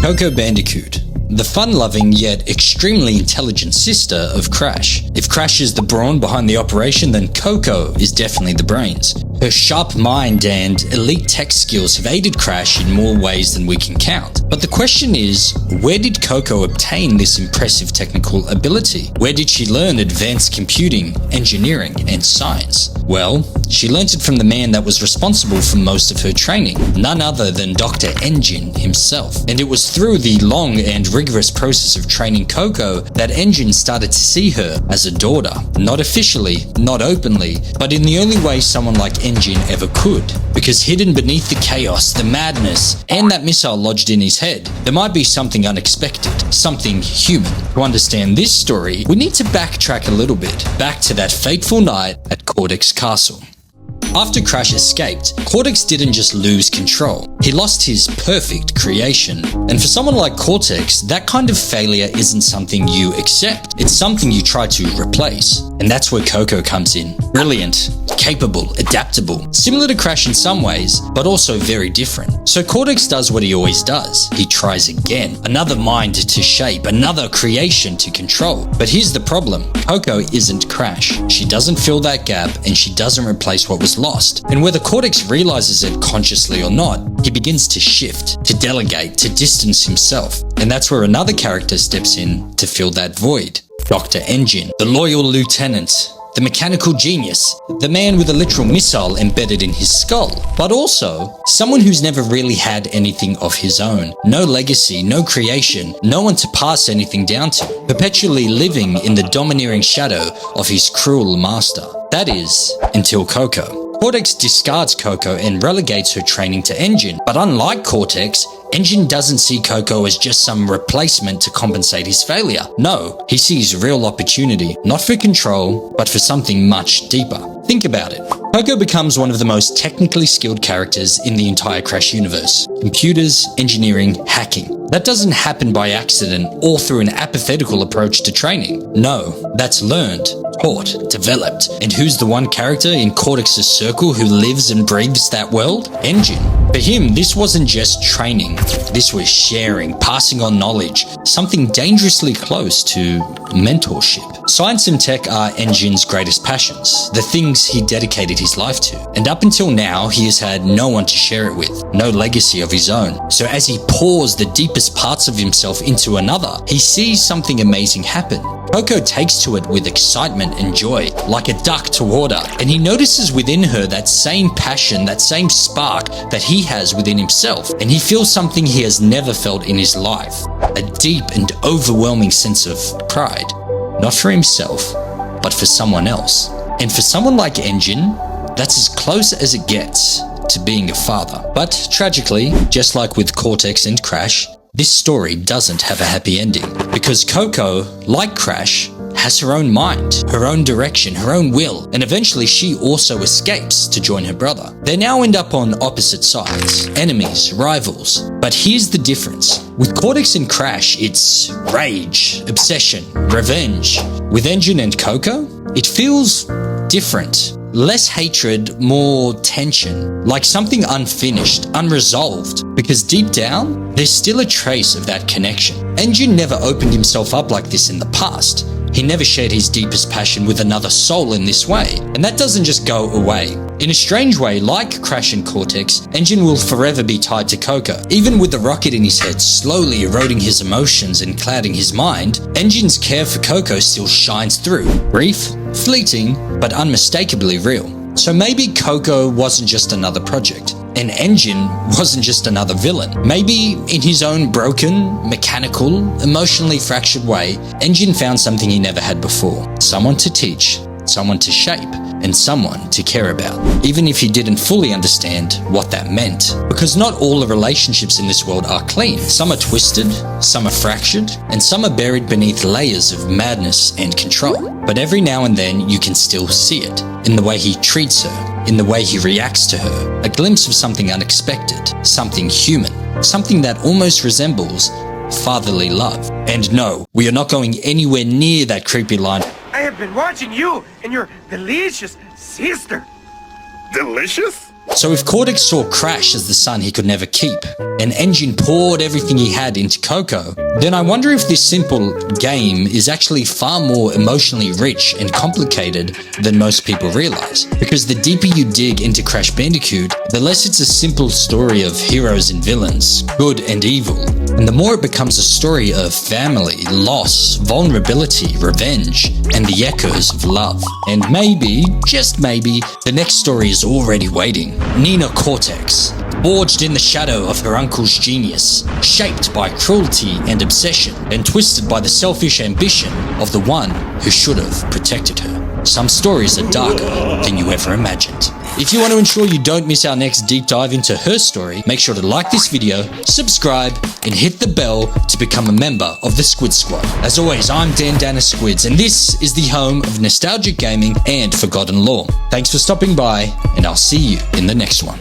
Coco Bandicoot, the fun-loving yet extremely intelligent sister of Crash. If Crash is the brawn behind the operation, then Coco is definitely the brains. Her sharp mind and elite tech skills have aided Crash in more ways than we can count. But the question is, where did Coco obtain this impressive technical ability? Where did she learn advanced computing, engineering, and science? Well, she learnt it from the man that was responsible for most of her training, none other than Dr. N himself. And it was through the long and rigorous process of training Coco that N started to see her as a daughter. Not officially, not openly, but in the only way someone like N ever could. Because hidden beneath the chaos, the madness, and that missile lodged in his head, there might be something unexpected, something human. To understand this story, we need to backtrack a little bit, back to that fateful night at Cortex Castle. After Crash escaped, Cortex didn't just lose control, he lost his perfect creation. And for someone like Cortex, that kind of failure isn't something you accept, it's something you try to replace. And that's where Coco comes in. Brilliant, capable, adaptable, similar to Crash in some ways, but also very different. So Cortex does what he always does. He tries again. Another mind to shape, another creation to control. But here's the problem. Coco isn't Crash. She doesn't fill that gap, and she doesn't replace what was lost. And whether Cortex realizes it consciously or not, he begins to shift, to delegate, to distance himself. And that's where another character steps in to fill that void. Dr. N, the loyal lieutenant, the mechanical genius, the man with a literal missile embedded in his skull, but also someone who's never really had anything of his own. No legacy, no creation, no one to pass anything down to, perpetually living in the domineering shadow of his cruel master. That is, until Coco. Cortex discards Coco and relegates her training to N, but unlike Cortex, N doesn't see Coco as just some replacement to compensate his failure. No, he sees real opportunity, not for control, but for something much deeper. Think about it. Coco becomes one of the most technically skilled characters in the entire Crash universe. Computers, engineering, hacking. That doesn't happen by accident or through an apathetical approach to training. No, that's learned, taught, developed. And who's the one character in Cortex's circle who lives and breathes that world? N. For him, this wasn't just training. This was sharing, passing on knowledge, something dangerously close to mentorship. Science and tech are N.'s greatest passions, the things he dedicated his life to. And up until now, he has had no one to share it with, no legacy of his own. So as he pours the deepest parts of himself into another, he sees something amazing happen. Coco takes to it with excitement and joy, like a duck to water, and he notices within her that same passion, that same spark that he has within himself, and he feels something he has never felt in his life, a deep and overwhelming sense of pride, not for himself, but for someone else. And for someone like N, that's as close as it gets to being a father. But tragically, just like with Cortex and Crash, this story doesn't have a happy ending, because Coco, like Crash, has her own mind, her own direction, her own will, and eventually she also escapes to join her brother. They now end up on opposite sides, enemies, rivals. But here's the difference. With Cortex and Crash, it's rage, obsession, revenge. With N and Coco, it feels different. Less hatred, more tension, like something unfinished, unresolved, because deep down, there's still a trace of that connection. N never opened himself up like this in the past. He never shared his deepest passion with another soul in this way, and that doesn't just go away. In a strange way, like Crash and Cortex, N will forever be tied to Coco. Even with the rocket in his head slowly eroding his emotions and clouding his mind, N's care for Coco still shines through. Brief, fleeting, but unmistakably real. So maybe Coco wasn't just another project, and N wasn't just another villain. Maybe in his own broken, mechanical, emotionally fractured way, N found something he never had before. Someone to teach, someone to shape, and someone to care about, even if he didn't fully understand what that meant. Because not all the relationships in this world are clean. Some are twisted, some are fractured, and some are buried beneath layers of madness and control. But every now and then you can still see it, in the way he treats her, in the way he reacts to her, a glimpse of something unexpected, something human, something that almost resembles fatherly love. And no, we are not going anywhere near that creepy line. I have been watching you and your delicious sister. Delicious? So if Cortex saw Crash as the son he could never keep, and Engine poured everything he had into Coco, then I wonder if this simple game is actually far more emotionally rich and complicated than most people realize. Because the deeper you dig into Crash Bandicoot, the less it's a simple story of heroes and villains, good and evil, and the more it becomes a story of family, loss, vulnerability, revenge, and the echoes of love. And maybe, just maybe, the next story is already waiting. Nina Cortex, forged in the shadow of her uncle's genius, shaped by cruelty and obsession, and twisted by the selfish ambition of the one who should have protected her. Some stories are darker than you ever imagined. If you want to ensure you don't miss our next deep dive into her story, make sure to like this video, subscribe, and hit the bell to become a member of the Squidz Squad. As always, I'm Dan Squidz, and this is the home of nostalgic gaming and forgotten lore. Thanks for stopping by, and I'll see you in the next one.